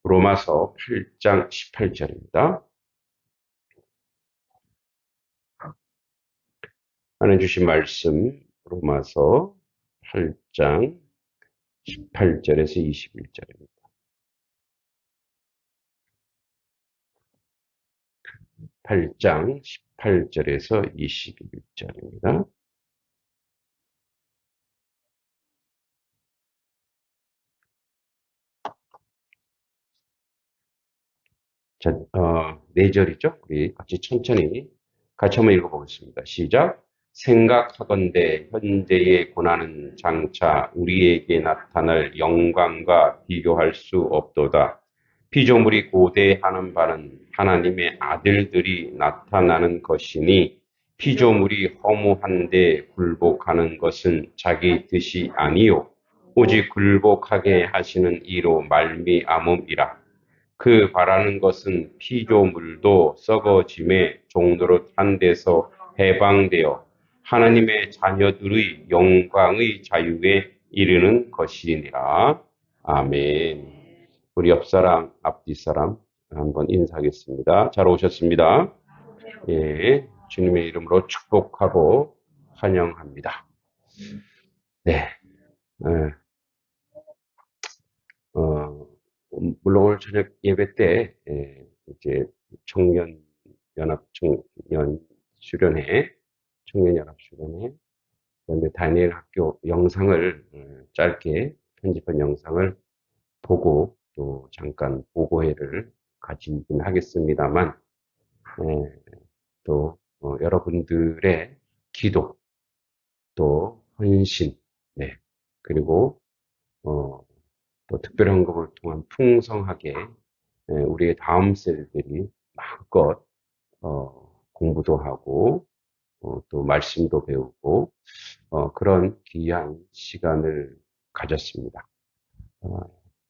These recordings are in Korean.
로마서 8장 18절입니다. 하나님 주신 말씀 로마서 8장 18절에서 21절입니다. 8장 18절에서 21절입니다. 자, 4절이죠? 우리 같이 한번 읽어보겠습니다. 시작. 생각하건대 현대의 고난은 장차 우리에게 나타날 영광과 비교할 수 없도다. 피조물이 고대하는 바는 하나님의 아들들이 나타나는 것이니 피조물이 허무한데 굴복하는 것은 자기 뜻이 아니요 오직 굴복하게 하시는 이로 말미암음이라. 그 바라는 것은 피조물도 썩어짐의 종로로 탄 데서 해방되어 하나님의 자녀들의 영광의 자유에 이르는 것이니라. 아멘. 우리 옆사람, 앞뒤사람 한번 인사하겠습니다. 잘 오셨습니다. 예, 주님의 이름으로 축복하고 환영합니다. 네. 물론 오늘 저녁 예배 때 이제 청년연합 수련회, 그다음에 다니엘 학교 영상을 짧게 편집한 영상을 보고 또 잠깐 보고회를 가지긴 하겠습니다만 또 여러분들의 기도 또 헌신, 네, 그리고 또 특별헌금을 통한 풍성하게 우리의 다음 세대들이 마음껏 공부도 하고 또 말씀도 배우고 그런 귀한 시간을 가졌습니다.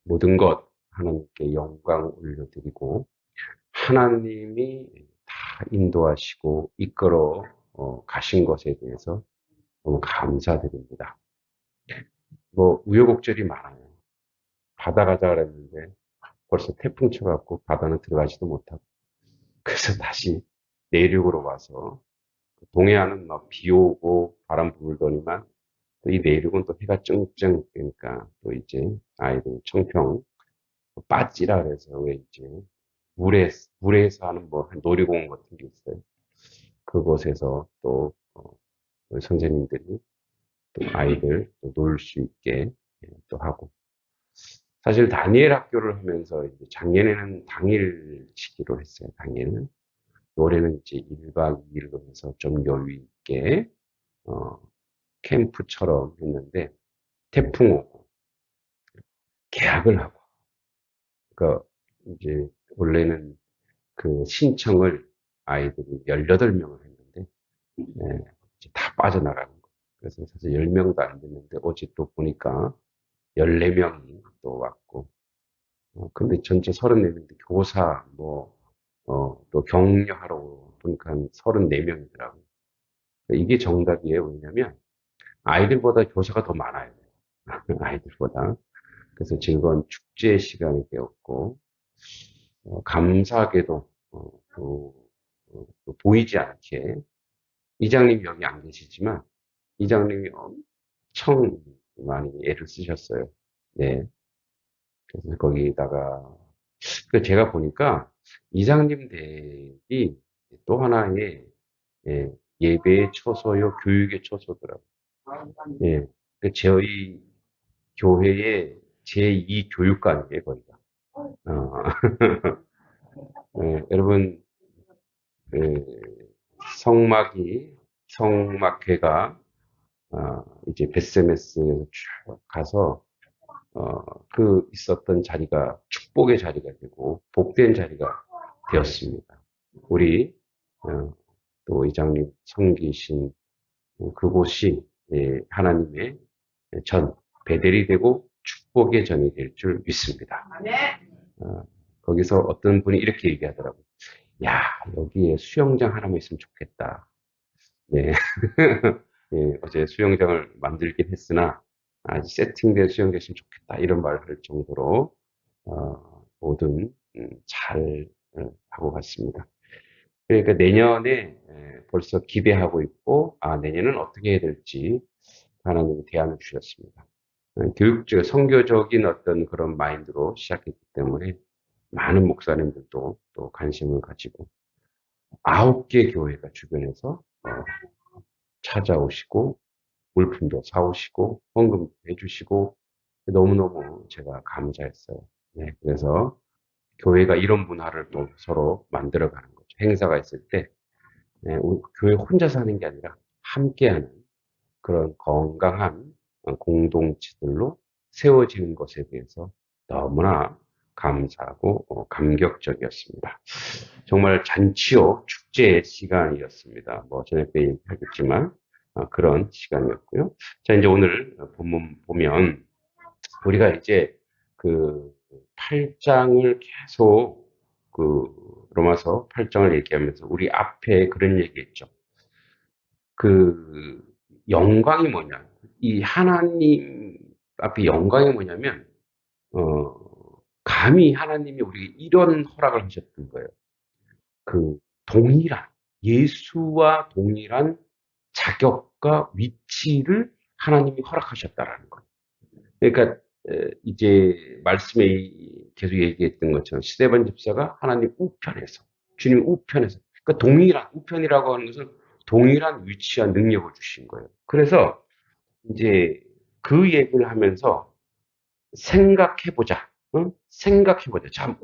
모든 것 하나님께 영광 올려드리고 하나님이 다 인도하시고 이끌어 가신 것에 대해서 너무 감사드립니다. 뭐 우여곡절이 많아요. 바다 가자 그랬는데 벌써 태풍 쳐갖고 바다는 들어가지도 못하고 그래서 다시 내륙으로 와서 동해안은 막 비 오고 바람 불더니만 또 이 내륙은 또 해가 쨍쨍 뜨니까 또 이제 아이들 청평 빠찌라 그래서 왜 이제 물에서 하는 뭐 놀이공원 같은 게 있어요. 그곳에서 또 우리 선생님들이 또 아이들 놀 수 있게 또 하고 사실 다니엘 학교를 하면서 이제 작년에는 당일치기로 했어요. 당일. 올해는 이제 1박 2일로 해서 좀 여유 있게 캠프처럼 했는데 태풍 오고 개학을 하고 그러니까 이제 원래는 그 신청을 아이들이 18명을 했는데 이제 다 빠져나가는 거. 그래서 사실 10명도 안 됐는데 어제 또 보니까 14명이 또 왔고 근데 전체 34명인데 교사 또 격려하러 보니까 한 34명이더라고요. 이게 정답이에요. 왜냐면 아이들보다 교사가 더 많아요. 아이들보다. 그래서 즐거운 축제 시간이 되었고 감사하게도 또 보이지 않게 이장님이 여기 안 계시지만 이장님이 엄청 많이 애를 쓰셨어요. 네. 그래서 거기다가 제가 보니까 이장님 댁이 또 하나의 예배의 초소요, 교육의 초소더라고요. 예. 저희 교회의 제2 교육관이에요, 거기가. 여러분, 성막회가, 이제 베세메스에서 쭉 가서, 있었던 자리가 축복의 자리가 되고, 복된 자리가 되었습니다. 우리, 또 이장님 섬기신 그곳이, 하나님의 베델이 되고 축복의 전이 될 줄 믿습니다. 거기서 어떤 분이 이렇게 얘기하더라고요. 야, 여기에 수영장 하나만 있으면 좋겠다. 네. 예, 어제 수영장을 만들긴 했으나, 세팅된 수영장이 있으면 좋겠다. 이런 말을 할 정도로, 뭐든 잘 하고 갔습니다. 그러니까 내년에 벌써 기대하고 있고, 내년은 어떻게 해야 될지 하나님이 대안을 주셨습니다. 교육적, 선교적인 어떤 그런 마인드로 시작했기 때문에 많은 목사님들도 또 관심을 가지고 9개 교회가 주변에서 찾아오시고 물품도 사오시고 헌금도 해주시고 너무너무 제가 감사했어요. 네, 그래서 교회가 이런 문화를 또 서로 만들어가는 거죠. 행사가 있을 때 우리 교회 혼자 사는 게 아니라 함께하는 그런 건강한 공동체들로 세워지는 것에 대해서 너무나 감사하고 감격적이었습니다. 정말 잔치요 축제의 시간이었습니다. 뭐 저녁 때 하겠지만 그런 시간이었고요. 자, 이제 오늘 본문 보면 우리가 이제 그 8장을 계속 그 로마서 8장을 얘기하면서 우리 앞에 그런 얘기했죠. 그 영광이 뭐냐? 이 하나님 앞에 영광이 뭐냐면 어 감히 하나님이 우리에게 이런 허락을 하셨던 거예요. 그 동일한 예수와 동일한 자격과 위치를 하나님이 허락하셨다라는 거예요. 그러니까 이제 말씀에 계속 얘기했던 것처럼 스데반 집사가 하나님 우편에서 주님 우편에서 그러니까 동일한 우편이라고 하는 것은 동일한 위치와 능력을 주신 거예요. 그래서 이제 그 얘기를 하면서 생각해보자. 응? 생각해보자. 참,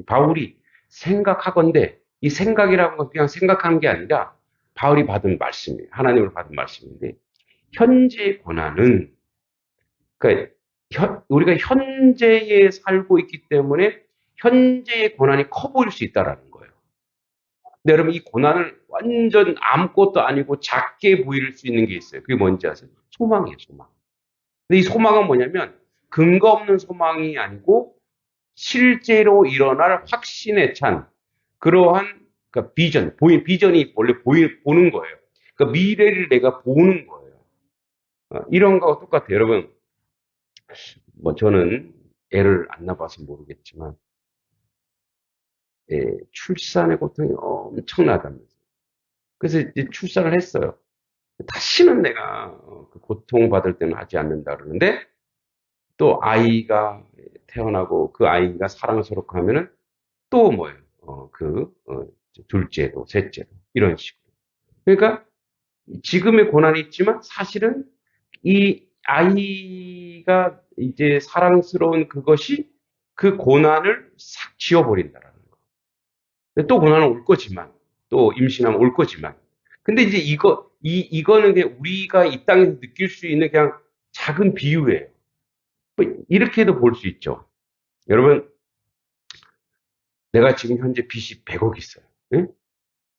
바울이 생각하건대, 이 생각이라는 건 그냥 생각하는 게 아니라 바울이 받은 말씀이에요. 하나님을 받은 말씀인데, 현재 고난은, 그러니까 우리가 현재에 살고 있기 때문에 현재의 고난이 커 보일 수 있다라는 거예요. 근데 여러분, 이 고난을 완전 아무것도 아니고 작게 보일 수 있는 게 있어요. 그게 뭔지 아세요? 소망이에요, 소망. 근데 이 소망은 뭐냐면 근거 없는 소망이 아니고 실제로 일어날 확신에 찬 그러한 그러니까 비전이 원래 보는 거예요. 그러니까 미래를 내가 보는 거예요. 이런 거와 똑같아요. 여러분, 뭐 저는 애를 안 낳아봐서 모르겠지만 출산의 고통이 엄청나다면서. 그래서 이제 출산을 했어요. 다시는 내가 그 고통받을 때는 하지 않는다 그러는데 또 아이가 태어나고 그 아이가 사랑스럽고 하면은 또 뭐예요? 둘째도, 셋째도, 이런 식으로. 그러니까 지금의 고난이 있지만 사실은 이 아이가 이제 사랑스러운 그것이 그 고난을 싹 지워버린다라는 거. 또 고난은 올 거지만, 또 임신하면 올 거지만. 근데 이제 이거는 그냥 우리가 이 땅에서 느낄 수 있는 그냥 작은 비유예요. 뭐 이렇게도 볼 수 있죠. 여러분, 내가 지금 현재 빚이 100억 있어요. 응?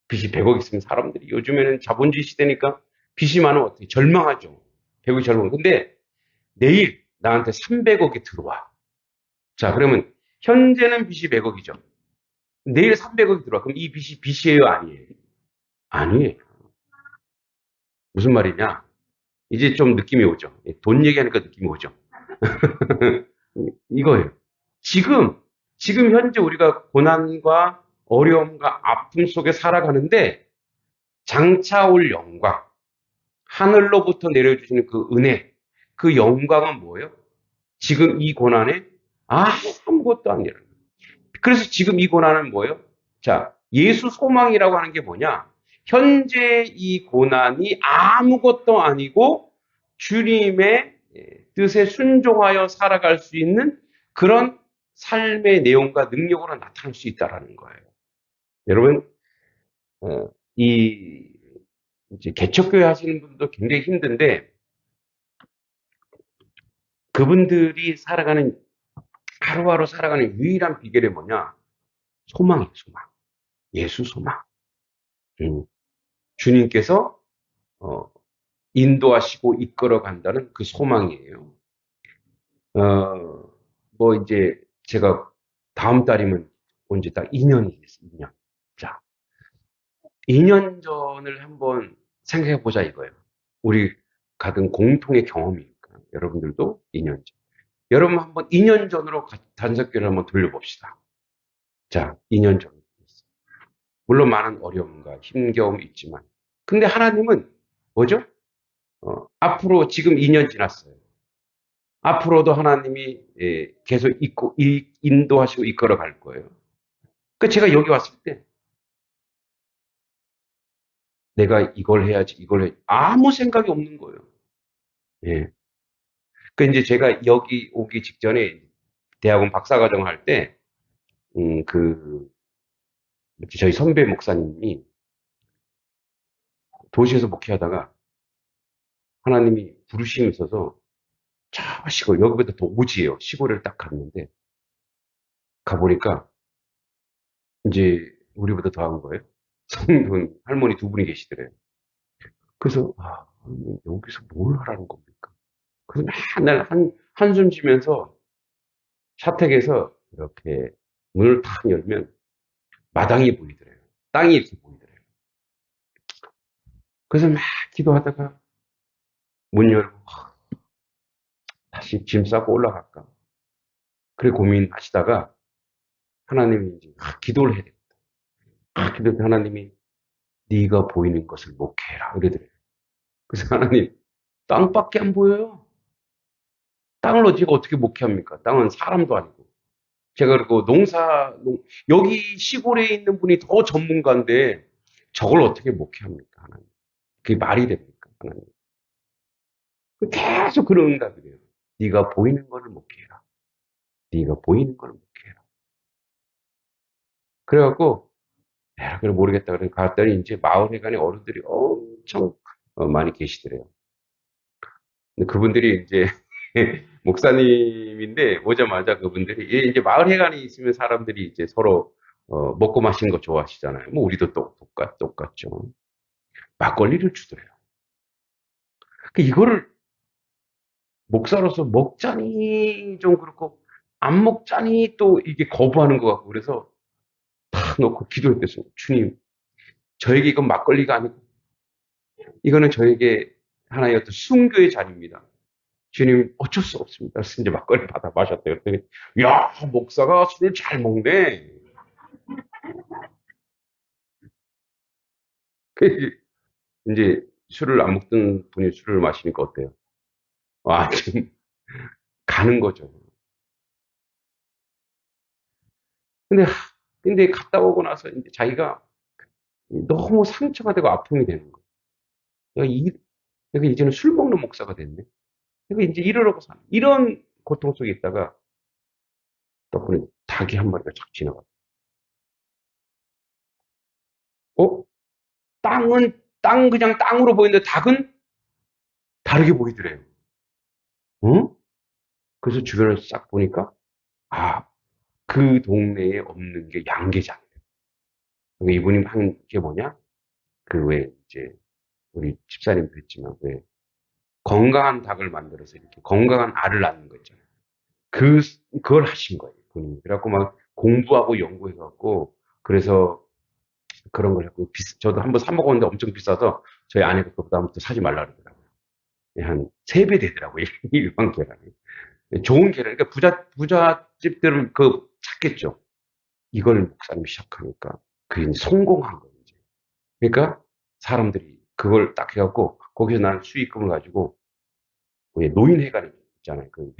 빚이 100억 있으면 사람들이 요즘에는 자본주의 시대니까 빚이 많으면 어떻게 절망하죠. 100억이 절망. 근데 내일 나한테 300억이 들어와. 자, 그러면 현재는 빚이 100억이죠. 내일 300억이 들어와. 그럼 이 빚이 빚이에요, 아니에요? 아니에요. 무슨 말이냐? 이제 좀 느낌이 오죠. 돈 얘기하니까 느낌이 오죠. 이거예요. 지금, 지금 현재 우리가 고난과 어려움과 아픔 속에 살아가는데 장차 올 영광, 하늘로부터 내려주시는 그 은혜, 그 영광은 뭐예요? 지금 이 고난에 아무것도 아니라. 그래서 지금 이 고난은 뭐예요? 자, 예수 소망이라고 하는 게 뭐냐? 현재 이 고난이 아무것도 아니고 주님의 뜻에 순종하여 살아갈 수 있는 그런 삶의 내용과 능력으로 나타날 수 있다라는 거예요. 여러분, 이 이제 개척교회 하시는 분도 굉장히 힘든데 그분들이 살아가는 하루하루 살아가는 유일한 비결이 뭐냐? 소망이에요, 소망. 예수 소망. 주님께서 어, 인도하시고 이끌어 간다는 그 소망이에요. 뭐 이제 제가 다음 달이면 언제 딱 2년이 됐어요. 2년. 자, 2년 전을 한번 생각해 보자 이거예요. 우리 가든 공통의 경험이니까 여러분들도 2년 전. 여러분 한번 2년 전으로 단석기를 한번 돌려봅시다. 자, 2년 전. 물론 많은 어려움과 힘겨움이 있지만. 근데 하나님은 뭐죠? 앞으로 지금 2년 지났어요. 앞으로도 하나님이 계속 인도하시고 이끌어 갈 거예요. 그러니까 제가 여기 왔을 때 내가 이걸 해야지, 이걸 해야지. 아무 생각이 없는 거예요. 예. 그 이제 제가 여기 오기 직전에 대학원 박사과정 할 때, 그, 저희 선배 목사님이 도시에서 목회하다가 하나님이 부르심이 있어서 저 시골, 여기보다 더 오지예요. 시골을 딱 갔는데, 가보니까 이제 우리보다 더한 거예요. 성분 할머니 두 분이 계시더래요. 그래서, 여기서 뭘 하라는 겁니까? 그래서 맨날 한숨 쉬면서 샤택에서 이렇게 문을 탁 열면 마당이 보이더래요. 땅이 이렇게 보이더래요. 그래서 막 기도하다가 문 열고 다시 짐 싸고 올라갈까? 그래 고민하시다가 하나님이 이제 기도를 해야 돼. 기도할 때 하나님이 네가 보이는 것을 목회해라 이러더래요. 그래서 하나님 땅밖에 안 보여요. 땅을 어떻게 목회합니까? 땅은 사람도 아니고. 제가 그리고 여기 시골에 있는 분이 더 전문가인데 저걸 어떻게 목회합니까? 하나님. 그게 말이 됩니까? 하나님. 계속 그런 응답이래요. 네가 보이는 것을 목회해라. 네가 보이는 것을 목회해라. 그래갖고 그래 모르겠다. 그래 갔더니 이제 마을회관에 어른들이 엄청 많이 계시더래요. 근데 그분들이 이제 목사님인데 오자마자 그분들이 이제 마을회관에 있으면 사람들이 이제 서로 먹고 마시는 거 좋아하시잖아요. 뭐 우리도 똑같죠. 막걸리를 주더래요. 이거를 목사로서 먹자니 좀 그렇고 안 먹자니 또 이게 거부하는 것 같고 그래서 탁 놓고 기도했댔어요. 주님, 저에게 이건 막걸리가 아니고 이거는 저에게 하나의 어떤 순교의 자리입니다. 주님 어쩔 수 없습니다. 그래서 이제 막걸리 받아 마셨대요. 그랬더니 야 목사가 술을 잘 먹네. 이제 술을 안 먹던 분이 술을 마시니까 어때요? 지금 가는 거죠. 근데 근데 갔다 오고 나서 이제 자기가 너무 상처가 되고 아픔이 되는 거예요. 내가 이제는 술 먹는 목사가 됐네. 내가 이제 이러려고 사는 이런 고통 속에 있다가 덕분에 닭이 한 마리가 착 지나가. 어? 땅은 그냥 땅으로 보이는데 닭은 다르게 보이더래요. 어? 그래서 주변을 싹 보니까 아, 그 동네에 없는 게 양계장이에요. 그러니까 이분이 한 게 뭐냐? 그 왜 이제 우리 집사님도 했지만 왜 건강한 닭을 만들어서 이렇게 건강한 알을 낳는 거 있잖아요. 그걸 하신 거예요, 본인이. 그래갖고 막 공부하고 연구해갖고 그래서 그런 걸 했고 저도 한번 사 먹었는데 엄청 비싸서 저희 아내가 그다음부터 사지 말라 그러더라고요. 한 3배 되더라고요. 일반 계란이. 좋은 계란. 그러니까 부잣집들은 찾겠죠. 이걸 목사님이 시작하니까 그게 이제 성공한 거예요. 이제. 그러니까 사람들이 그걸 딱 해갖고 거기서 나는 수익금을 가지고 노인회관 있잖아요. 그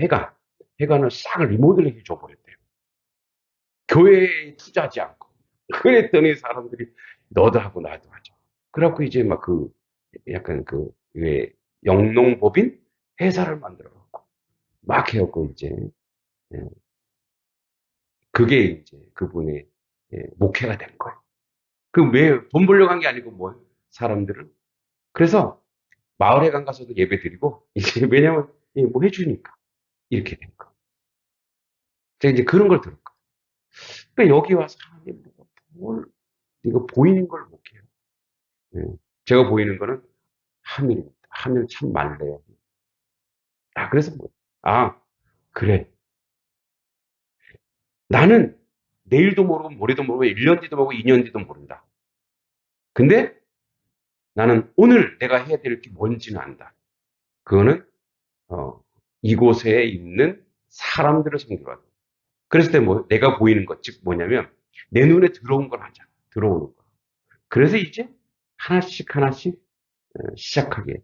회관을 싹 리모델링 해줘버렸대요. 교회에 투자하지 않고. 그랬더니 사람들이 너도 하고 나도 하죠. 그래갖고 이제 막 약간 왜 영농법인 회사를 만들어갖고 막 해갖고 이제 예, 그게 이제 그분의 목회가 된 거예요. 왜 돈 벌려고 한 게 아니고 뭐 사람들을. 그래서 마을회관 가서도 예배 드리고 이제 왜냐면 뭐 해주니까 이렇게 된 거. 제가 이제 그런 걸 들었고. 그러니까 여기 와서 하나님 이거 보이는 걸 목해요. 예. 제가 보이는 거는 하늘입니다. 하늘 참 맑네요. 그래서 그래. 나는 내일도 모르고 모레도 모르고 1년 뒤도 모르고 2년 뒤도 모른다. 근데 나는 오늘 내가 해야 될 게 뭔지는 안다. 그거는 이곳에 있는 사람들을 섬기러 왔다. 그랬을 때 내가 보이는 것, 즉 뭐냐면 내 눈에 들어온 걸 하자. 들어오는 거. 그래서 이제 하나씩 하나씩 시작하게.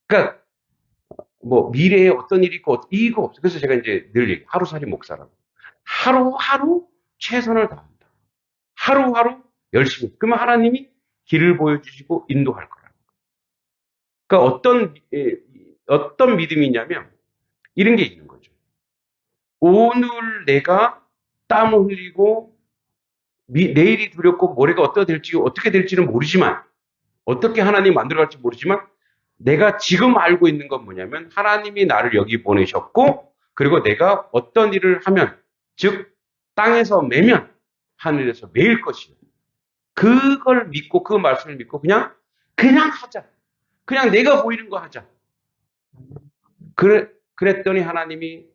그러니까 미래에 어떤 일이 있고 이거 없어. 그래서 제가 이제 늘 얘기, 하루살이 목사라고. 하루하루 최선을 다한다. 하루하루 열심히. 그러면 하나님이 길을 보여주시고 인도할 거라. 그러니까 어떤 믿음이냐면 이런 게 있는 거죠. 오늘 내가 땀을 흘리고 내일이 두렵고 모레가 어떻게 될지는 모르지만 어떻게 하나님 만들어갈지 모르지만 내가 지금 알고 있는 건 뭐냐면 하나님이 나를 여기 보내셨고 그리고 내가 어떤 일을 하면 즉 땅에서 매면 하늘에서 매일 것이요. 그걸 믿고 그 말씀을 믿고 그냥 하자. 그냥 내가 보이는 거 하자. 그랬더니 하나님이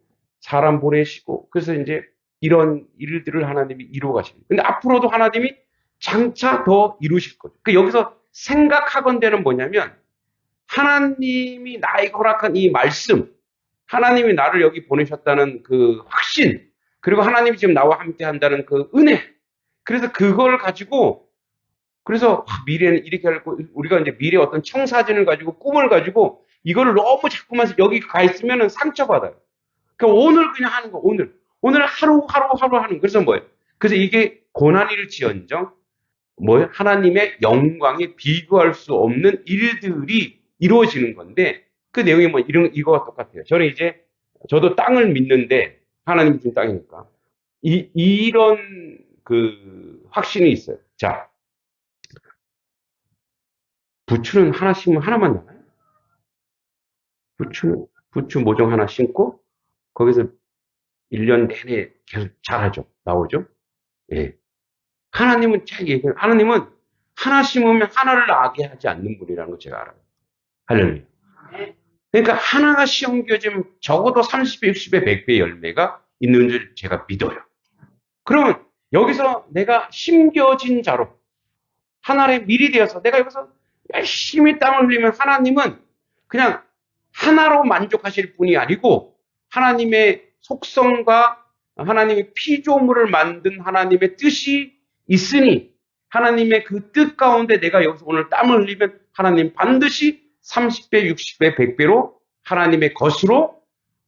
사람 보내시고 그래서 이제 이런 일들을 하나님이 이루어 가십니다. 근데 앞으로도 하나님이 장차 더 이루실 거죠. 여기서 생각하건대는 뭐냐면 하나님이 나에게 허락한 이 말씀, 하나님이 나를 여기 보내셨다는 그 확신, 그리고 하나님이 지금 나와 함께 한다는 그 은혜. 그래서 그걸 가지고 그래서 미래는 이렇게 하고 우리가 이제 미래 어떤 청사진을 가지고 꿈을 가지고 이거를 너무 자꾸만 여기 가 있으면 상처받아요. 그러니까 오늘 그냥 하는 거, 오늘 하루 하는 거. 그래서 뭐예요? 그래서 이게 고난일지언정 뭐예요? 하나님의 영광에 비교할 수 없는 일들이 이루어지는 건데 그 내용이 이거와 똑같아요. 저도 땅을 믿는데 하나님이 준 땅이니까 이런 그 확신이 있어요. 자, 부추는 하나 심으면 하나만 나와요. 부추 모종 하나 심고 거기서 1년 내내 계속 자라죠. 나오죠. 예. 하나님은 하나 심으면 하나를 나게 하지 않는 분이라는 거 제가 알아요. 할렐루야. 그러니까 하나가 심겨지면 적어도 30배, 60배, 100배 열매가 있는 줄 제가 믿어요. 그러면 여기서 내가 심겨진 자로 하나의 밀이 되어서 내가 여기서 열심히 땀을 흘리면 하나님은 그냥 하나로 만족하실 분이 아니고 하나님의 속성과 하나님의 피조물을 만든 하나님의 뜻이 있으니 하나님의 그 뜻 가운데 내가 여기서 오늘 땀을 흘리면 하나님 반드시 30배, 60배, 100배로 하나님의 것으로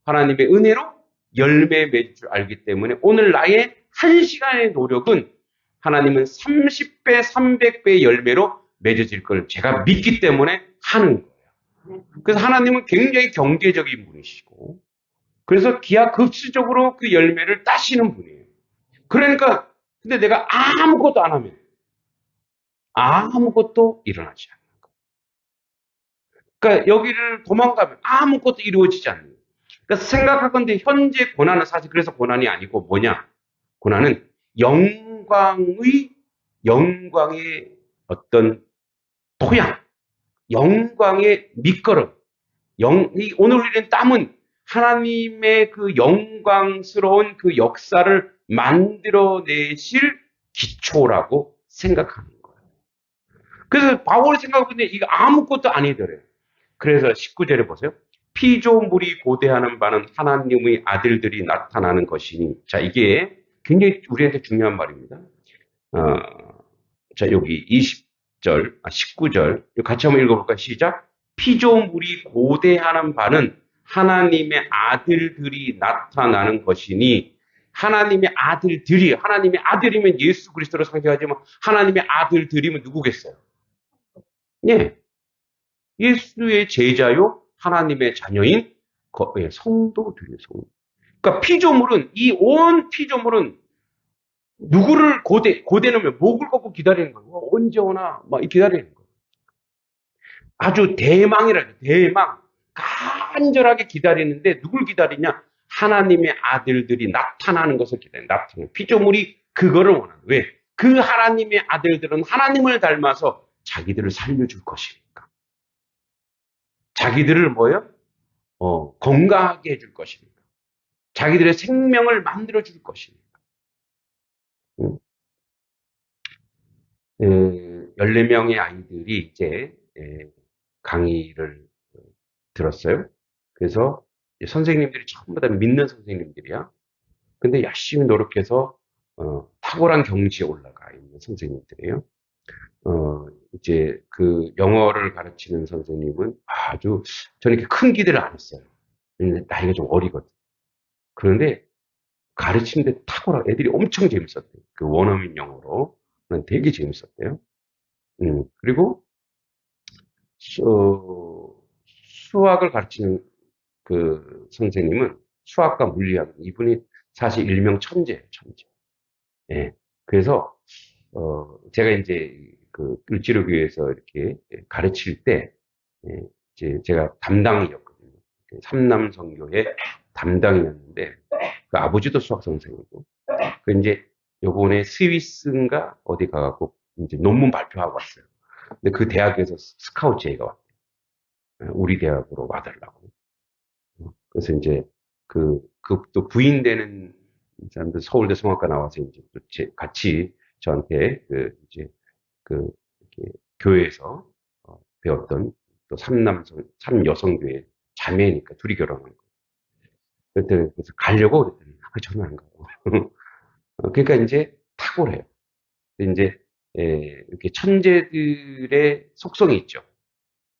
하나님의 은혜로 열매 맺을 줄 알기 때문에 오늘 나의 1시간의 노력은 하나님은 30배, 300배의 열매로 맺어질 걸 제가 믿기 때문에 하는 거예요. 그래서 하나님은 굉장히 경제적인 분이시고 그래서 기하급수적으로 그 열매를 따시는 분이에요. 그러니까 근데 내가 아무것도 안 하면 아무것도 일어나지 않는 거예요. 그러니까 여기를 도망가면 아무것도 이루어지지 않는 거예요. 그러니까 생각하건대 현재 고난은 사실 그래서 고난이 아니고 뭐냐? 고난은 영광의 어떤 토양, 영광의 밑거름, 오늘 우리는 땀은 하나님의 그 영광스러운 그 역사를 만들어내실 기초라고 생각하는 거예요. 그래서 바울이 생각해보는데 이거 아무것도 아니더래요. 그래서 19절에 보세요. 피조물이 고대하는 바는 하나님의 아들들이 나타나는 것이니. 자, 이게 굉장히 우리한테 중요한 말입니다. 자, 여기 19절. 같이 한번 읽어볼까요? 시작. 피조물이 고대하는 바는 하나님의 아들들이 나타나는 것이니 하나님의 아들이면 예수 그리스도로 상징하지만 하나님의 아들들이면 누구겠어요? 예. 예수의 제자요 하나님의 자녀인 성도들이에요. 그러니까 이 온 피조물은 누구를 고대는 목을 꺾고 기다리는 거예요. 언제 오나 막 기다리는 거예요. 아주 대망 간절하게 기다리는데 누굴 기다리냐? 하나님의 아들들이 나타나는 것을 나타나는 피조물이 그거를 원하는. 왜? 그 하나님의 아들들은 하나님을 닮아서 자기들을 살려줄 것이니까. 자기들을 건강하게 해줄 것이니까. 자기들의 생명을 만들어줄 것이니까. 14명의 아이들이 이제 강의를 들었어요. 그래서 선생님들이 전부 다 믿는 선생님들이야. 근데 열심히 노력해서 탁월한 경지에 올라가 있는 선생님들이에요. 이제 그 영어를 가르치는 선생님은 아주 저는 이렇게 큰 기대를 안 했어요. 왜냐면 나이가 좀 어리거든. 그런데 가르치는데 탁월한 애들이 엄청 재밌었대요. 그 원어민 영어로. 되게 재밌었대요. 그리고 수학을 가르치는 그 선생님은 수학과 물리학, 이분이 사실 일명 천재예요, 천재. 예. 그래서, 제가 이제 그 을지로교에서 이렇게 가르칠 때, 예, 이제 제가 담당이었거든요. 그 삼남선교의 담당이었는데, 그 아버지도 수학 선생이고, 그 이제 요번에 스위스인가 어디 가갖고 이제 논문 발표하고 왔어요. 근데 그 대학에서 스카우트 제의가 왔대요. 우리 대학으로 와달라고. 그래서 이제 또 부인되는 사람들 서울대 성악과 나와서 이제 또 같이 저한테 이제 그, 이렇게 교회에서 배웠던 또 삼여성교회 자매니까 둘이 결혼한 거. 그래서 가려고 그랬더니, 저는 안 가고. 그러니까 이제 탁월해요. 이제, 이렇게 천재들의 속성이 있죠.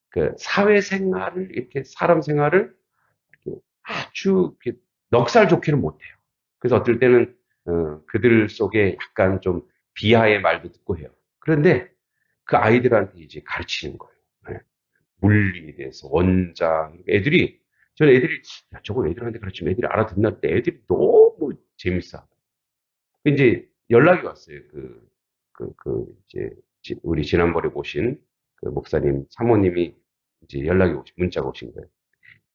그 사회생활을, 이렇게 사람 생활을 이렇게 아주 이렇게 넉살 좋게는 못해요. 그래서 어떨 때는 그들 속에 약간 좀 비하의 말도 듣고 해요. 그런데 그 아이들한테 이제 가르치는 거예요. 네. 물리에 대해서 원자 저는 애들이 야, 저거 애들한테 가르치면 애들이 알아듣나 했는데 애들이 너무 재밌어. 이제 연락이 왔어요. 이제 우리 지난번에 모신 그 목사님 사모님이 이제 문자가 오신 거예요.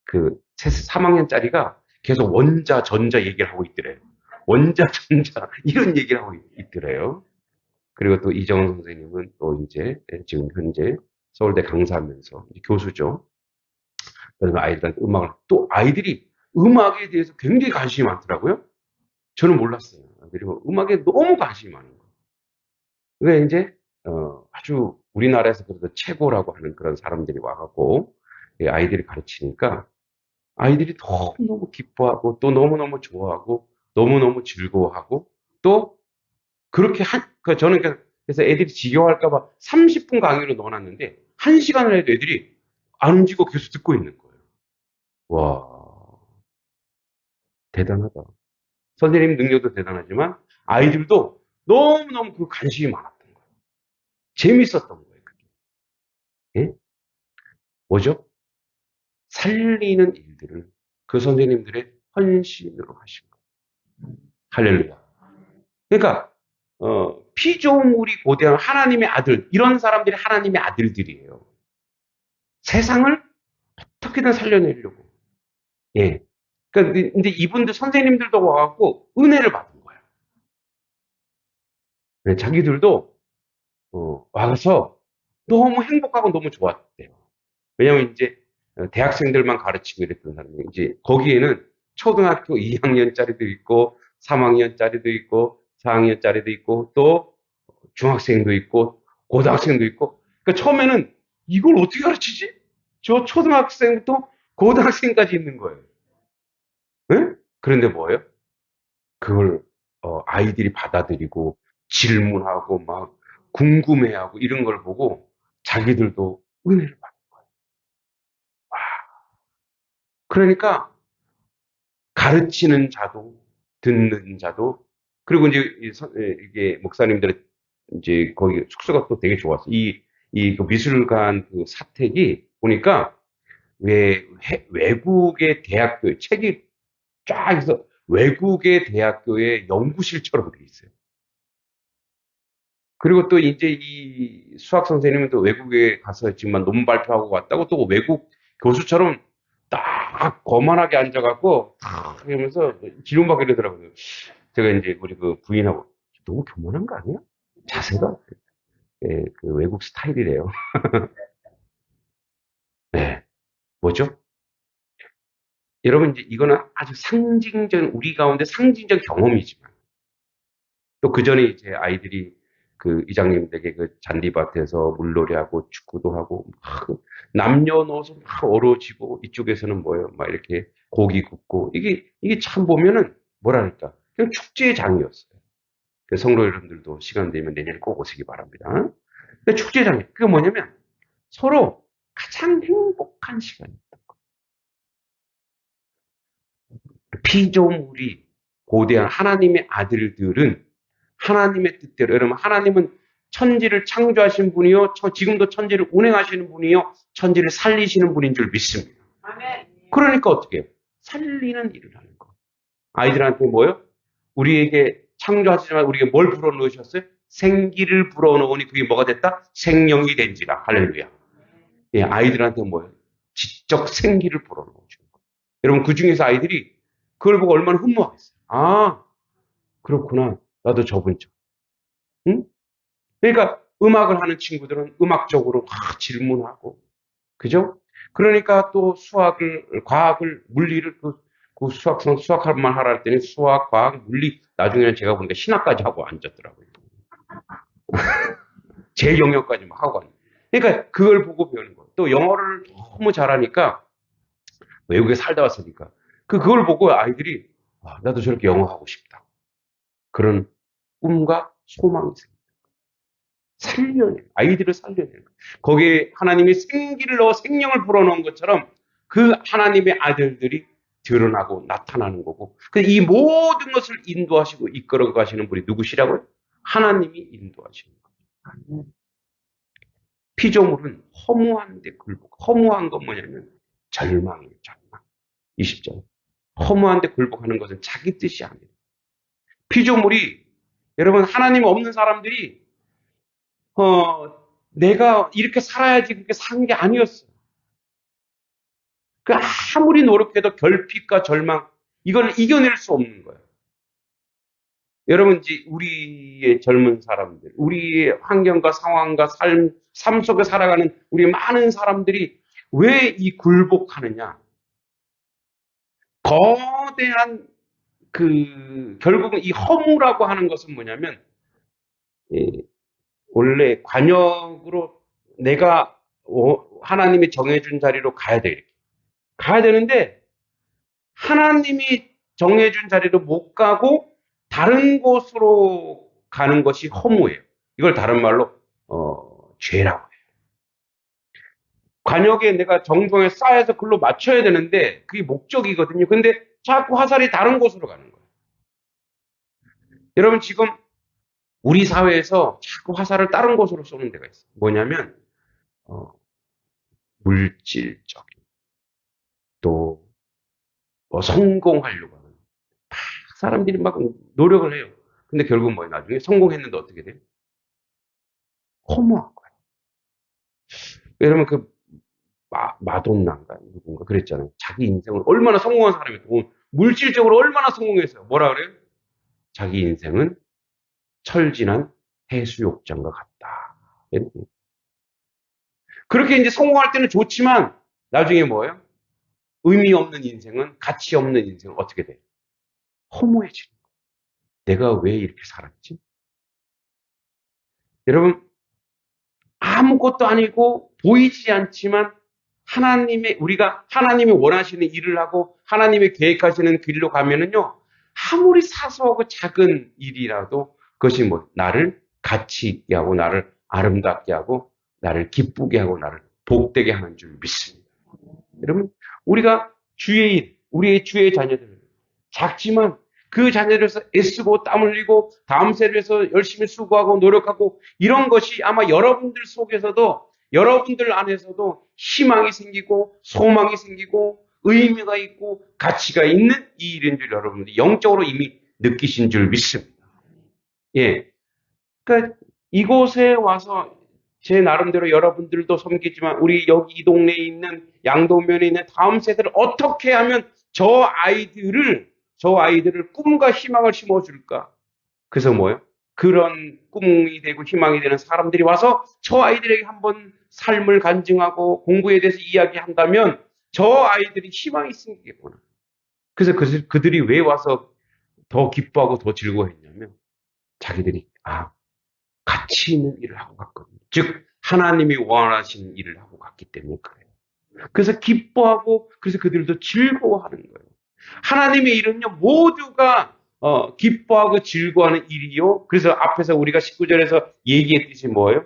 그 3학년짜리가 계속 원자, 전자 얘기를 하고 있더래요. 원자, 전자 이런 얘기를 하고 있더래요. 그리고 또 이정은 선생님은 또 이제 지금 현재 서울대 강사하면서 교수죠. 그래서 아이들한테 또 아이들이 음악에 대해서 굉장히 관심이 많더라고요. 저는 몰랐어요. 그리고 음악에 너무 관심이 많은 거예요. 그러니까 이제 아주 우리나라에서 그래도 최고라고 하는 그런 사람들이 와갖고 아이들이 가르치니까 아이들이 너무너무 기뻐하고 또 너무너무 좋아하고 너무너무 즐거워하고 또 그렇게 저는 그래서 애들이 지겨워할까봐 30분 강의로 넣어놨는데 1시간을 해도 애들이 안 움직이고 계속 듣고 있는 거예요. 와, 대단하다. 선생님 능력도 대단하지만 아이들도 너무너무 그 관심이 많았던 거예요. 재밌었던 거예요, 그게. 예? 뭐죠? 살리는 일들을 그 선생님들의 헌신으로 하신 거예요. 할렐루야. 그러니까 피조물이 고대한 하나님의 아들, 이런 사람들이 하나님의 아들들이에요. 세상을 어떻게든 살려내려고. 예. 그러니까 근데 이분들 선생님들도 와갖고 은혜를 받은 거야. 자기들도 와서 너무 행복하고 너무 좋았대요. 왜냐면 이제 대학생들만 가르치고 이랬던 사람이 이제 거기에는 초등학교 2학년짜리도 있고 3학년짜리도 있고 4학년짜리도 있고 또 중학생도 있고 고등학생도 있고. 그러니까 처음에는 이걸 어떻게 가르치지? 저 초등학생부터 고등학생까지 있는 거예요. 네? 그런데 뭐예요? 그걸 아이들이 받아들이고 질문하고 막 궁금해하고 이런 걸 보고 자기들도 은혜를 받는 거예요. 와. 그러니까 가르치는 자도 듣는 자도 그리고 이제 이게 목사님들의 이제 거기 숙소가 또 되게 좋았어. 그 미술관 그 사택이 보니까 외국의 대학교 책이 쫙 있어. 외국의 대학교의 연구실처럼 돼 있어요. 그리고 또 이제 이 수학 선생님은 또 외국에 가서 했지만 논문 발표하고 왔다고 또 외국 교수처럼 딱 거만하게 앉아갖고 탁 이러면서 질문받게 되더라고요. 제가 이제 우리 그 부인하고 너무 교만한 거 아니야? 자세가 그 외국 스타일이래요. 네, 뭐죠? 여러분 이제 이거는 아주 우리 가운데 상징적 경험이지만 또 그 전에 이제 아이들이 그 이장님 댁에 그 잔디밭에서 물놀이하고 축구도 하고 막 남녀노소 막 어우러지고 이쪽에서는 뭐예요? 막 이렇게 고기 굽고, 이게 참 보면은, 뭐랄까, 그냥 축제의 장이었어요. 성도 여러분들도 시간 되면 내년에 꼭 오시기 바랍니다. 축제의 장이, 그게 뭐냐면, 서로 가장 행복한 시간이었던 거예요. 피조물이 고대한 하나님의 아들들은 하나님의 뜻대로, 여러분, 하나님은 천지를 창조하신 분이요, 지금도 천지를 운행하시는 분이요, 천지를 살리시는 분인 줄 믿습니다. 그러니까 어떻게 해요? 살리는 일을 하는 거. 아이들한테 뭐요? 우리에게 창조하시지만 우리에게 뭘 불어넣으셨어요? 생기를 불어넣으니 그게 뭐가 됐다? 생명이 된지라. 할렐루야. 예, 아이들한테 뭐예요? 지적 생기를 불어넣어주는 거예요. 여러분, 그 중에서 아이들이 그걸 보고 얼마나 흠모하겠어요. 아, 그렇구나. 나도 저분 쪽. 응? 그러니까 음악을 하는 친구들은 음악적으로 막 질문하고, 그죠? 그러니까 또 과학을, 물리를 그 수학만 하라 할 때는 수학, 과학, 물리, 나중에는 제가 보니까 신학까지 하고 앉았더라고요. 제 영역까지 막 하고 앉았어요. 그러니까 그걸 보고 배우는 거예요. 또 영어를 너무 잘하니까, 외국에 살다 왔으니까, 그걸 보고 아이들이, 아, 나도 저렇게 영어 하고 싶다. 그런 꿈과 소망이 생겨요. 아이들을 살려내는 거예요. 거기에 하나님이 생기를 넣어 생명을 불어넣은 것처럼 그 하나님의 아들들이 드러나고 나타나는 거고, 이 모든 것을 인도하시고 이끌어 가시는 분이 누구시라고요? 하나님이 인도하시는 거예요. 피조물은 허무한데 굴복. 허무한 건 뭐냐면 절망이에요, 절망. 20절. 허무한데 굴복하는 것은 자기 뜻이 아니에요. 피조물이, 여러분, 하나님 없는 사람들이 내가 이렇게 살아야지 그렇게 사는 게 아니었어. 그 아무리 노력해도 결핍과 절망, 이걸 이겨낼 수 없는 거예요. 여러분, 이제 우리의 젊은 사람들, 우리의 환경과 상황과 삶 속에 살아가는 우리 많은 사람들이 왜 이 굴복하느냐? 거대한 결국은 이 허무라고 하는 것은 뭐냐면, 원래 관역으로 내가 하나님이 정해준 자리로 가야 돼, 이렇게. 가야 되는데, 하나님이 정해준 자리로 못 가고 다른 곳으로 가는 것이 허무예요. 이걸 다른 말로 죄라고 해요. 관역에 내가 정성에 쌓여서 글로 맞춰야 되는데 그게 목적이거든요. 근데 자꾸 화살이 다른 곳으로 가는 거예요. 여러분, 지금 우리 사회에서 자꾸 화살을 다른 곳으로 쏘는 데가 있어요. 뭐냐면 물질적인, 또 성공하려고 하는, 사람들이 막 노력을 해요. 근데 결국 뭐예요? 나중에 성공했는데 어떻게 돼요? 허무한 거예요. 여러분, 마돈나인가 누군가 그랬잖아요. 자기 인생을 얼마나 성공한 사람이고, 물질적으로 얼마나 성공했어요. 뭐라 그래요? 자기 인생은 철진한 해수욕장과 같다. 그렇게 이제 성공할 때는 좋지만 나중에 뭐예요? 의미 없는 인생은, 가치 없는 인생은 어떻게 돼요? 허무해지는 거예요. 내가 왜 이렇게 살았지? 여러분, 아무것도 아니고 보이지 않지만 우리가 하나님이 원하시는 일을 하고 하나님이 계획하시는 길로 가면은요, 아무리 사소하고 작은 일이라도 그것이 나를 가치 있게 하고, 나를 아름답게 하고, 나를 기쁘게 하고, 나를 복되게 하는 줄 믿습니다. 여러분, 우리가 우리의 주의 자녀들, 작지만 그 자녀들에서 애쓰고 땀 흘리고 다음 세를 위해서 열심히 수고하고 노력하고, 이런 것이 아마 여러분들 속에서도, 여러분들 안에서도 희망이 생기고 소망이 생기고 의미가 있고 가치가 있는 이 일인 줄 여러분들이 영적으로 이미 느끼신 줄 믿습니다. 예. 그러니까 이곳에 와서 제 나름대로 여러분들도 섬기지만 우리 여기 이 동네에 있는 양도면에 있는 다음 세대를 어떻게 하면 저 아이들을 꿈과 희망을 심어줄까? 그래서 뭐예요? 그런 꿈이 되고 희망이 되는 사람들이 와서 저 아이들에게 한번 삶을 간증하고 공부에 대해서 이야기한다면 저 아이들이 희망이 생기겠구나. 그래서 그들이 왜 와서 더 기뻐하고 더 즐거워했냐면 자기들이 가치 있는 일을 하고 갔거든요. 즉 하나님이 원하시는 일을 하고 갔기 때문에 그래요. 그래서 기뻐하고 그래서 그들도 즐거워하는 거예요. 하나님의 일은요 모두가 기뻐하고 즐거워하는 일이요. 그래서 앞에서 우리가 19절에서 얘기했듯이 뭐예요?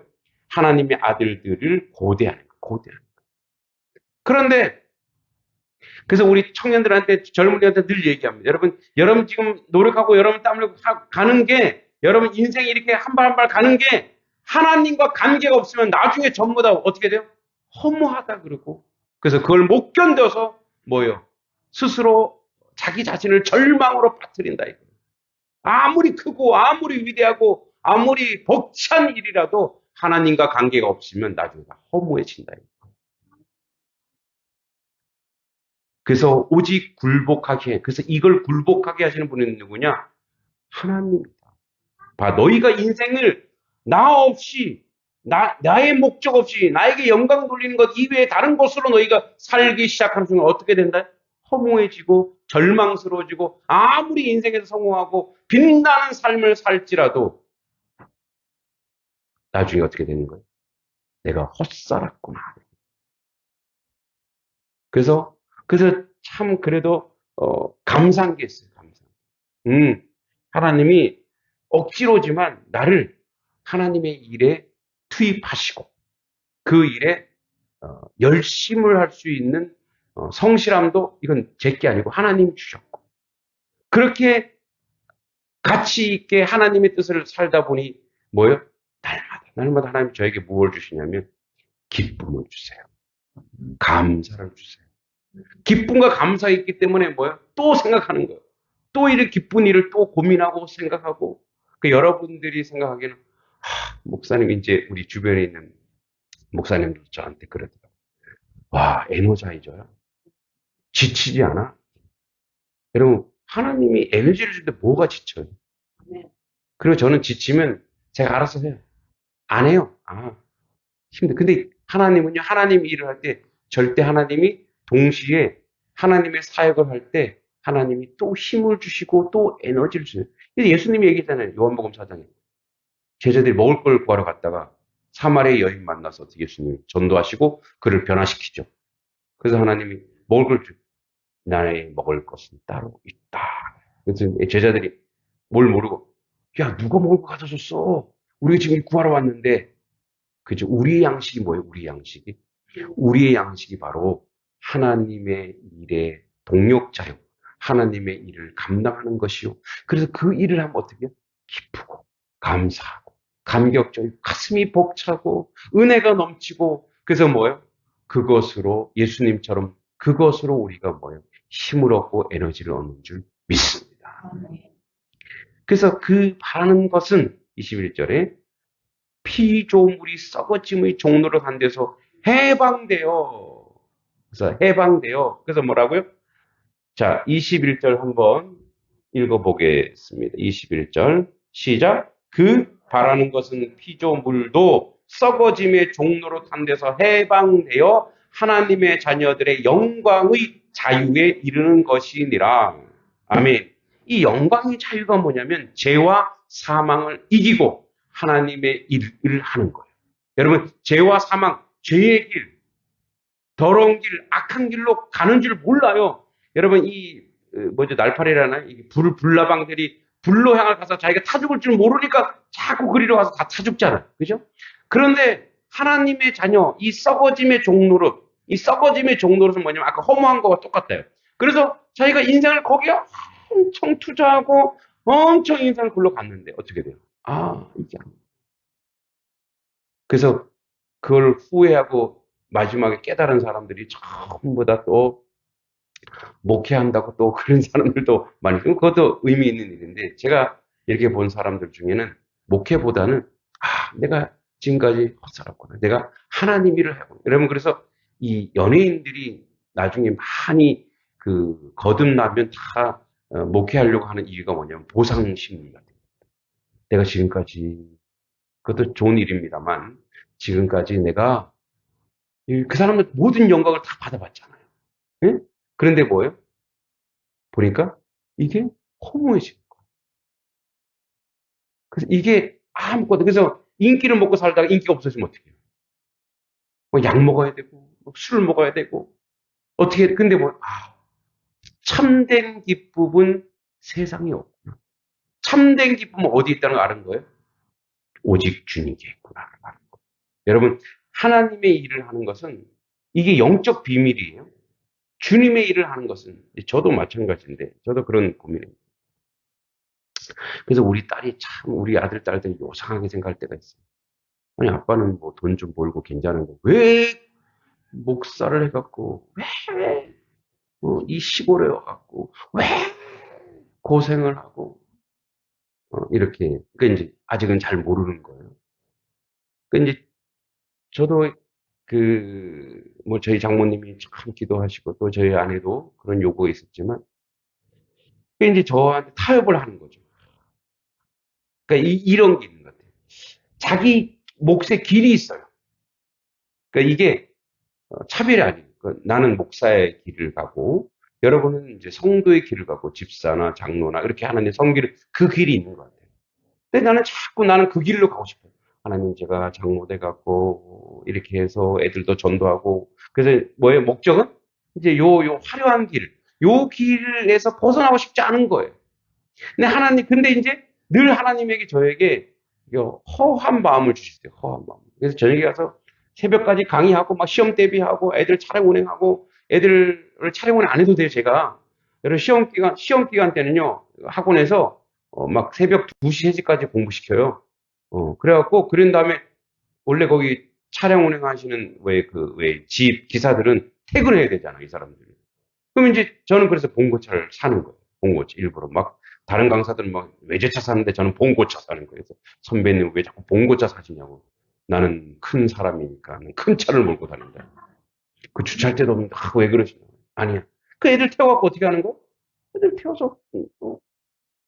하나님의 아들들을 고대하는 거예요. 고대하는 거예요. 그런데 그래서 우리 청년들한테 젊은이한테 늘 얘기합니다. 여러분 지금 노력하고 여러분 땀 흘리고 가는 게 여러분 인생이 이렇게 한 발 한 발 가는 게 하나님과 관계가 없으면 나중에 전부 다 어떻게 돼요? 허무하다 그러고 그래서 그걸 못 견뎌서 뭐예요? 스스로 자기 자신을 절망으로 빠뜨린다 이거예요. 아무리 크고 아무리 위대하고 아무리 벅찬 일이라도 하나님과 관계가 없으면 나중에 다 허무해진다 이거예요. 그래서 오직 굴복하게 그래서 이걸 굴복하게 하시는 분은 누구냐? 하나님이다. 봐, 너희가 인생을 나 없이 나의 목적 없이 나에게 영광 돌리는 것 이외에 다른 것으로 너희가 살기 시작하는 순간 어떻게 된다? 허무해지고 절망스러워지고 아무리 인생에서 성공하고 빛나는 삶을 살지라도 나중에 어떻게 되는 거예요? 내가 헛살았구나. 그래서 참 그래도 감사한 게 있어요. 감사. 하나님이 억지로지만 나를 하나님의 일에 투입하시고 그 일에 열심을 할 수 있는 성실함도 이건 제게 아니고 하나님이 주셨고 그렇게 가치 있게 하나님의 뜻을 살다 보니 뭐예요? 날마다 하나님 저에게 무엇을 주시냐면 기쁨을 주세요. 감사를 주세요. 기쁨과 감사가 있기 때문에 뭐예요? 또 생각하는 거예요. 또 이런 기쁜 일을 또 고민하고 생각하고 여러분들이 생각하기에는 목사님 이제 우리 주변에 있는 목사님도 저한테 그러더라고요. 와 에너자이저야. 지치지 않아? 여러분 하나님이 에너지를 줄 때 뭐가 지쳐요? 그리고 저는 지치면 제가 알아서 해요. 안 해요. 힘들어. 근데 하나님은요, 하나님 일을 할 때 절대 하나님이 동시에 하나님의 사역을 할 때 하나님이 또 힘을 주시고 또 에너지를 주세요. 예수님이 얘기했잖아요. 요한복음 4장에. 제자들이 먹을 걸 구하러 갔다가 사마리아 여인 만나서 어떻게 예수님이 전도하시고 그를 변화시키죠. 그래서 하나님이 먹을 걸 주, 나의 먹을 것은 따로 있다. 그래서 제자들이 뭘 모르고, 야, 누가 먹을 거 가져다 줬어? 우리가 지금 구하러 왔는데, 그죠? 우리의 양식이 뭐예요? 우리의 양식이? 우리의 양식이 바로 하나님의 일의 동력자요. 하나님의 일을 감당하는 것이요. 그래서 그 일을 하면 어떻게 해요? 기쁘고, 감사하고, 감격적이고, 가슴이 벅차고, 은혜가 넘치고, 그래서 뭐예요? 그것으로, 예수님처럼 그것으로 우리가 뭐예요? 힘을 얻고 에너지를 얻는 줄 믿습니다. 그래서 그 바라는 것은 21절에 피조물이 썩어짐의 종로로 간 데서 해방되어. 그래서 해방되어. 그래서 뭐라고요? 자, 21절 한번 읽어보겠습니다. 21절 시작. 그 바라는 것은 피조물도 썩어짐의 종로로 탄 데서 해방되어 하나님의 자녀들의 영광의 자유에 이르는 것이니라. 아멘. 이 영광의 자유가 뭐냐면 죄와 사망을 이기고 하나님의 일을 하는 거예요. 여러분, 죄와 사망, 죄의 길, 더러운 길, 악한 길로 가는 줄 몰라요. 여러분, 날파리라나, 불나방들이 불로 향을 가서 자기가 타 죽을 줄 모르니까 자꾸 그리로 가서 다 타 죽잖아요. 그죠? 그런데 하나님의 자녀, 이 썩어짐의 종로릇은 뭐냐면 아까 허무한 거와 똑같아요. 그래서 자기가 인생을 거기에 엄청 투자하고 엄청 인생을 글로 갔는데 어떻게 돼요? 이게 아니에요. 그래서 그걸 후회하고 마지막에 깨달은 사람들이 전부 다 또 목회한다고 또 그런 사람들도 많이 있고 그것도 의미 있는 일인데 제가 이렇게 본 사람들 중에는 목회보다는 내가 지금까지 헛살았구나. 내가 하나님 일을 하고 여러분 그래서 이 연예인들이 나중에 많이 거듭나면 다 목회하려고 하는 이유가 뭐냐면 보상 심리가 돼요. 내가 지금까지 그것도 좋은 일입니다만 지금까지 내가 그 사람들 모든 영광을 다 받아봤잖아요. 예? 그런데 뭐예요? 보니까 이게 허무해지는 거예요. 그래서 이게 아무것도 그래서 인기를 먹고 살다가 인기가 없어지면 어떻게 해요? 약 먹어야 되고 술을 먹어야 되고, 어떻게, 근데 뭐, 참된 기쁨은 세상에 없구나. 참된 기쁨은 어디 있다는 걸 아는 거예요? 오직 주님께 있구나. 아는 거예요. 여러분, 하나님의 일을 하는 것은 이게 영적 비밀이에요. 주님의 일을 하는 것은, 저도 마찬가지인데, 저도 그런 고민이에요. 그래서 우리 딸이 참, 우리 아들, 딸들이 요상하게 생각할 때가 있어요. 아니, 아빠는 뭐 돈 좀 벌고 괜찮은데, 왜 목사를 해갖고, 왜, 이 시골에 와갖고, 왜 고생을 하고, 이렇게, 그 이제, 아직은 잘 모르는 거예요. 그 이제, 저도 뭐 저희 장모님이 참 기도하시고, 또 저희 아내도 그런 요구가 있었지만, 그 이제 저한테 타협을 하는 거죠. 그러니까 이런 게 있는 것 같아요. 자기 몫의 길이 있어요. 그러니까 이게 차별이 아니에요. 그러니까 나는 목사의 길을 가고 여러분은 이제 성도의 길을 가고 집사나 장로나 이렇게 하나님 성길을 그 길이 있는 것 같아요. 근데 나는 그 길로 가고 싶어요. 하나님 제가 장로 돼 갖고 이렇게 해서 애들도 전도하고 그래서 뭐예요? 목적은 이제 요 화려한 요 길에서 벗어나고 싶지 않은 거예요. 근데 이제 늘 하나님에게 저에게 허한 마음을 주시대요. 허한 마음. 그래서 저녁에 가서 새벽까지 강의하고 막 시험 대비하고 애들 차량 운행하고 애들을 차량 운행 안 해도 돼요, 제가. 여러분 시험 기간 때는요, 학원에서 막 새벽 2시, 3시까지 공부시켜요. 그래갖고, 그런 다음에 원래 거기 차량 운행하시는 왜 집 기사들은 퇴근해야 되잖아, 이 사람들이. 그럼 이제 저는 그래서 봉고차를 사는 거예요. 봉고차 일부러 막 다른 강사들은 막 외제차 사는데 저는 봉고차 사는 거예요. 그래서 선배님 왜 자꾸 봉고차 사시냐고. 나는 큰 사람이니까 큰 차를 몰고 다닌다. 그 주차할 데도 없는데 왜 그러시냐고. 아니야. 그 애들 태워갖고 어떻게 하는 거? 애들 태워서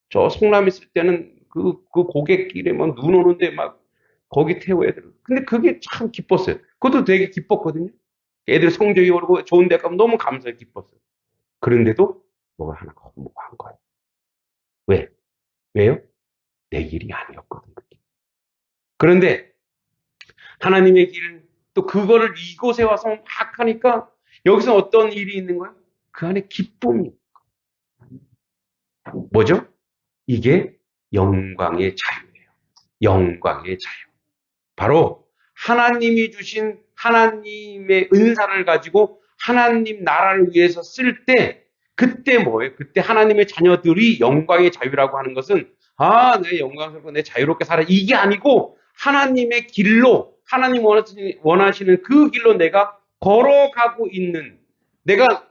저 성남 있을 때는 그 고갯길에 막 눈 오는데 막 거기 태워야 돼. 근데 그게 참 기뻤어요. 그것도 되게 기뻤거든요. 애들 성적이 오르고 좋은 데 가면 너무 감사해 기뻤어요. 그런데도 뭐가 하나 거부한 거예요. 왜? 왜요? 내 길이 아니었거든. 그게. 그런데 하나님의 길, 또 그거를 이곳에 와서 막 하니까 여기서 어떤 일이 있는 거야? 그 안에 기쁨이. 뭐죠? 이게 영광의 자유예요. 영광의 자유. 바로 하나님이 주신 하나님의 은사를 가지고 하나님 나라를 위해서 쓸 때, 그때 뭐예요? 그때 하나님의 자녀들이 영광의 자유라고 하는 것은, 내 영광스럽고 내 자유롭게 살아. 이게 아니고, 하나님의 길로, 하나님 원하시는 그 길로 내가 걸어가고 있는, 내가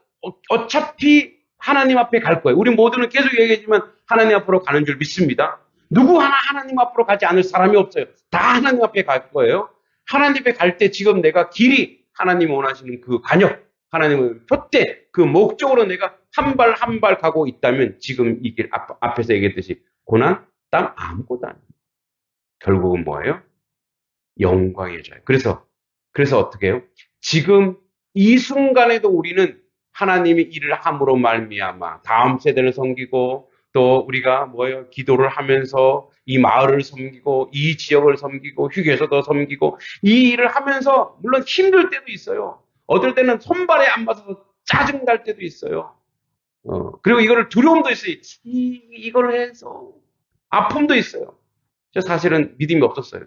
어차피 하나님 앞에 갈 거예요. 우리 모두는 계속 얘기하지만 하나님 앞으로 가는 줄 믿습니다. 누구 하나 하나님 앞으로 가지 않을 사람이 없어요. 다 하나님 앞에 갈 거예요. 하나님 앞에 갈 때 지금 내가 길이 하나님 원하시는 그 간역, 하나님의 표대, 그 목적으로 내가 한 발 한 발 가고 있다면 지금 이 길 앞에서 얘기했듯이 고난, 땀 아무것도 아니에요. 결국은 뭐예요? 영광의 자유. 그래서 어떻게 해요? 지금 이 순간에도 우리는 하나님이 일을 함으로 말미암아 다음 세대를 섬기고 또 우리가 뭐예요? 기도를 하면서 이 마을을 섬기고 이 지역을 섬기고 휴게소도 섬기고 이 일을 하면서 물론 힘들 때도 있어요. 어떨 때는 손발에 안 맞아서 짜증 날 때도 있어요. 그리고 이거를 두려움도 있어요. 이걸 해서 아픔도 있어요. 저 사실은 믿음이 없었어요.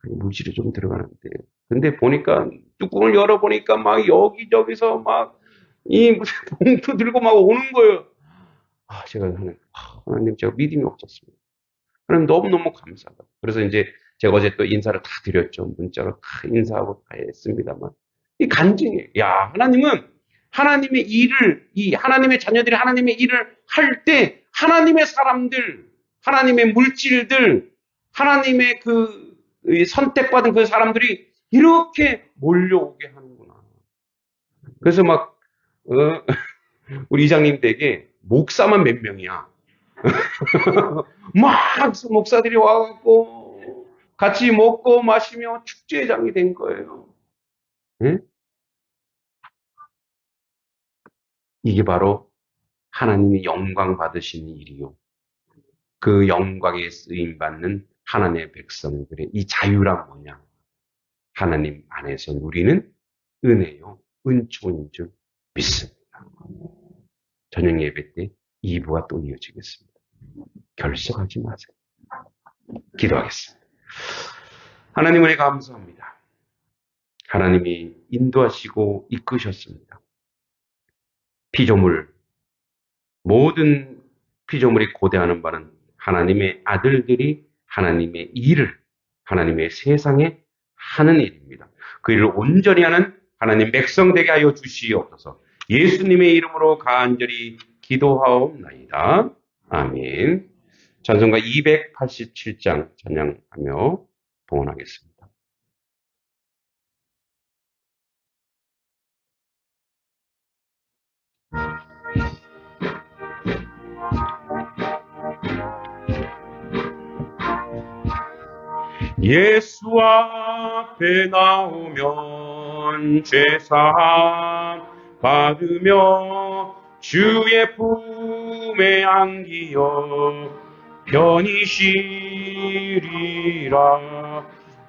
물질이 좀 들어가는데. 근데 보니까, 뚜껑을 열어보니까 막 여기저기서 막, 무슨 봉투 들고 막 오는 거예요. 제가 하나님, 제가 믿음이 없었습니다. 하나님 너무너무 감사하다. 그래서 이제 제가 어제 또 인사를 다 드렸죠. 문자로 다 인사하고 다 했습니다만. 이 간증이에요. 야, 하나님은 하나님의 일을, 하나님의 자녀들이 하나님의 일을 할 때, 하나님의 사람들, 하나님의 물질들, 하나님의 선택받은 그 사람들이 이렇게 몰려오게 하는구나. 그래서 막, 우리 이장님 댁에 목사만 몇 명이야. 막 목사들이 와갖고 같이 먹고 마시며 축제장이 된 거예요. 네? 이게 바로 하나님이 영광 받으신 일이요. 그 영광에 쓰임 받는 하나님의 백성들의 이 자유란 뭐냐? 하나님 안에서 누리는 은혜요, 은총인 줄 믿습니다. 저녁 예배 때 2부가 또 이어지겠습니다. 결석하지 마세요. 기도하겠습니다. 하나님 은혜 감사합니다. 하나님이 인도하시고 이끄셨습니다. 피조물, 모든 피조물이 고대하는 바는 하나님의 아들들이 하나님의 일을 하나님의 세상에 하는 일입니다. 그 일을 온전히 하는 하나님 백성 되게 하여 주시옵소서. 예수님의 이름으로 간절히 기도하옵나이다. 아멘. 찬송가 287장 찬양하며 봉헌하겠습니다. 예수 앞에 나오면 죄사함 받으며 주의 품에 안기어 편히 쉬리라.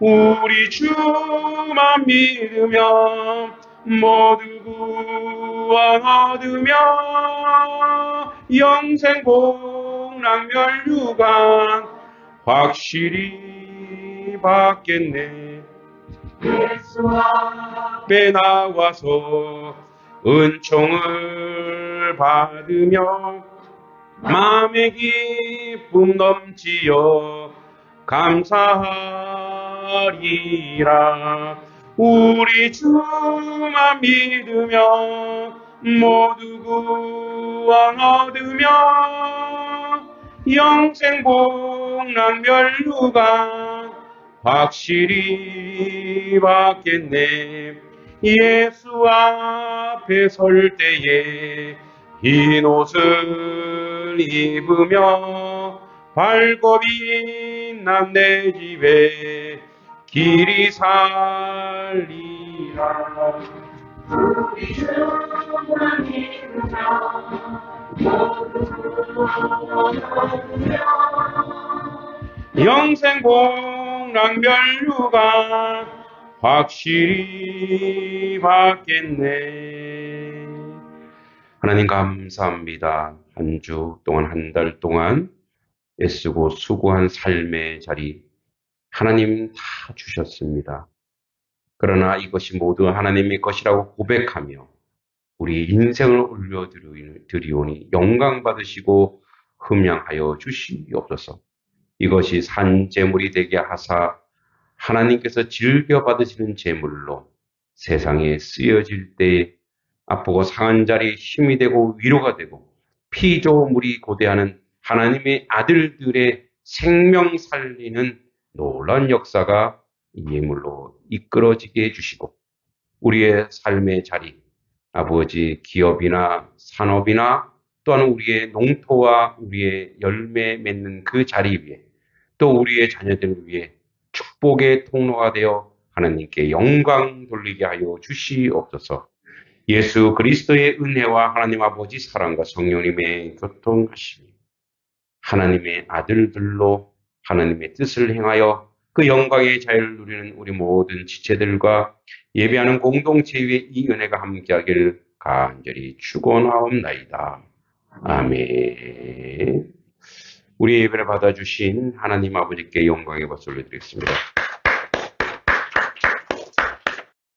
우리 주만 믿으면 모두 구원 얻으며 영생 복락 멸류관 확실히 받겠네. 예수 앞에 나와서 은총을 받으며 마음의 기쁨 넘치어 감사하리라. 우리 주만 믿으며 모두 구원 얻으며 영생 복락 멸류관 확실히 받겠네. 예수 앞에 설 때에 흰 옷을 입으며 밝고 빛난 내 집에 길이 살리라. 우리 주만 믿으며 모두 얻으며 영생 복락 멸류관 확실히 받겠네. 하나님 감사합니다. 한 주 동안, 한 달 동안 애쓰고 수고한 삶의 자리 하나님 다 주셨습니다. 그러나 이것이 모두 하나님의 것이라고 고백하며 우리 인생을 올려드리오니 영광 받으시고 흠양하여 주시옵소서. 이것이 산 제물이 되게 하사 하나님께서 즐겨 받으시는 제물로 세상에 쓰여질 때에 아프고 상한 자리에 힘이 되고 위로가 되고 피조물이 고대하는 하나님의 아들들의 생명 살리는 놀라운 역사가 이 예물로 이끌어지게 해주시고 우리의 삶의 자리, 아버지 기업이나 산업이나 또한 우리의 농토와 우리의 열매 맺는 그 자리 위에 또 우리의 자녀들 위해 축복의 통로가 되어 하나님께 영광 돌리게 하여 주시옵소서. 예수 그리스도의 은혜와 하나님 아버지 사랑과 성령님의 교통하심이 하나님의 아들들로 하나님의 뜻을 행하여 그 영광의 자유를 누리는 우리 모든 지체들과 예배하는 공동체 위에 이 은혜가 함께하길 간절히 축원하옵나이다. 아멘. 우리 예배를 받아주신 하나님 아버지께 영광의 박수를 드리겠습니다.